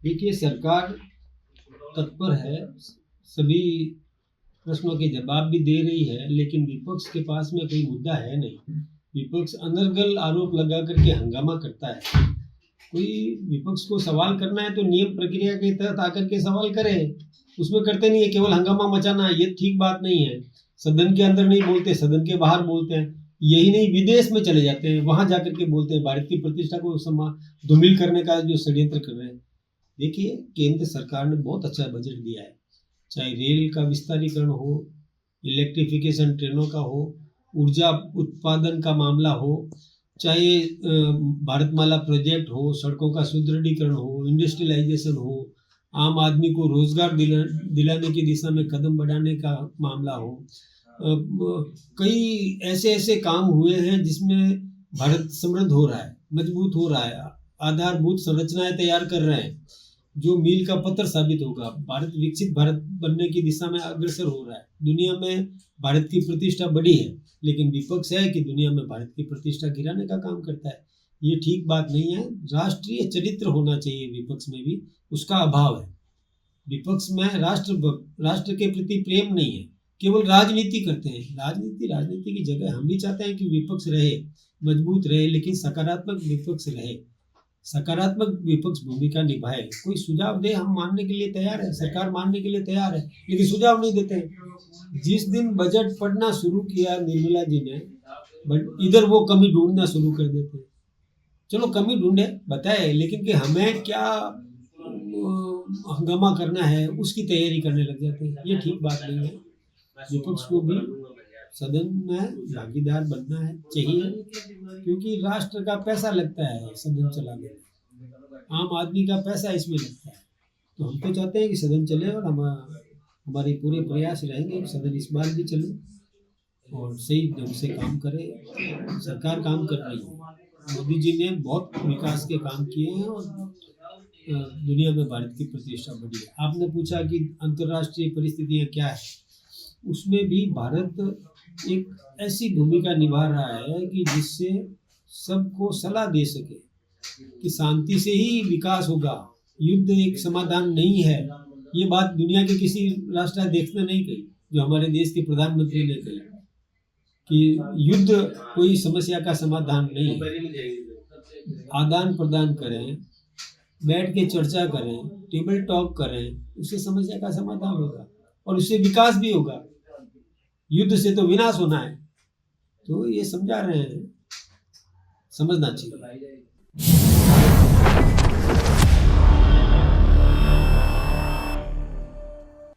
देखिए, सरकार तत्पर है, सभी प्रश्नों के जवाब भी दे रही है, लेकिन विपक्ष के पास में कोई मुद्दा है नहीं। विपक्ष अनर्गल आरोप लगा करके हंगामा करता है। कोई विपक्ष को सवाल करना है तो नियम प्रक्रिया के तहत आकर के सवाल करे, उसमें करते नहीं है, केवल हंगामा मचाना, ये ठीक बात नहीं है। सदन के अंदर नहीं बोलते, सदन के बाहर बोलते हैं। यही नहीं, विदेश में चले जाते हैं, वहां जाकर के बोलते हैं, भारत की प्रतिष्ठा को धूमिल करने का जो षड्यंत्र कर रहे हैं। देखिए, केंद्र सरकार ने बहुत अच्छा बजट दिया है, चाहे रेल का विस्तारीकरण हो, इलेक्ट्रिफिकेशन ट्रेनों का हो, ऊर्जा उत्पादन का मामला हो, चाहे भारतमाला प्रोजेक्ट हो, सड़कों का सुदृढ़ीकरण हो, इंडस्ट्रियलाइजेशन हो, आम आदमी को रोजगार दिलाने की दिशा में कदम बढ़ाने का मामला हो। कई ऐसे ऐसे काम हुए हैं जिसमें भारत समृद्ध हो रहा है, मजबूत हो रहा है, आधारभूत संरचनाएं तैयार कर रहे हैं, जो मील का पत्थर साबित होगा। भारत विकसित भारत बनने की दिशा में अग्रसर हो रहा है। दुनिया में भारत की प्रतिष्ठा बढ़ी है, लेकिन विपक्ष है कि दुनिया में भारत की प्रतिष्ठा गिराने का काम करता है। ये ठीक बात नहीं है। राष्ट्रीय चरित्र होना चाहिए विपक्ष में भी, उसका अभाव है। विपक्ष में राष्ट्र के प्रति प्रेम नहीं है, केवल राजनीति करते हैं। राजनीति की जगह हम भी चाहते हैं कि विपक्ष रहे, मजबूत रहे, लेकिन सकारात्मक विपक्ष रहे, सकारात्मक विपक्ष भूमिका निभाए। कोई सुझाव दे, हम मानने के लिए तैयार है, सरकार मानने के लिए तैयार है, लेकिन सुझाव नहीं देते हैं। जिस दिन बजट पढ़ना शुरू किया निर्मला जी ने, इधर वो कमी ढूंढना शुरू कर देते हैं। चलो कमी ढूंढे, बताए, लेकिन कि हमें क्या हंगामा करना है उसकी तैयारी करने लग जाते हैं। ये ठीक बात नहीं है। विपक्ष को भी सदन में भागीदार बनना है चाहिए, क्योंकि राष्ट्र का पैसा लगता है सदन चलाने में, आम आदमी का पैसा इसमें लगता है। तो हम तो चाहते हैं कि सदन चले, और हमारे पूरे प्रयास रहेंगे कि सदन इस बार भी चले और सही ढंग से काम करे। सरकार काम कर रही है, मोदी जी ने बहुत विकास के काम किए हैं और दुनिया में भारत की प्रतिष्ठा बढ़ी है। आपने पूछा कि अंतर्राष्ट्रीय परिस्थितियां क्या है, उसमें भी भारत एक ऐसी भूमिका निभा रहा है कि जिससे सबको सलाह दे सके कि शांति से ही विकास होगा, युद्ध एक समाधान नहीं है। ये बात दुनिया के किसी राष्ट्राध्यक्ष ने नहीं कही, जो हमारे देश के प्रधानमंत्री ने कही कि युद्ध कोई समस्या का समाधान नहीं है। आदान प्रदान करें, बैठ के चर्चा करें, टेबल टॉक करें, उससे समस्या का समाधान होगा और उससे विकास भी होगा। युद्ध से तो विनाश होना है। तो ये समझा रहे हैं, समझना चाहिए।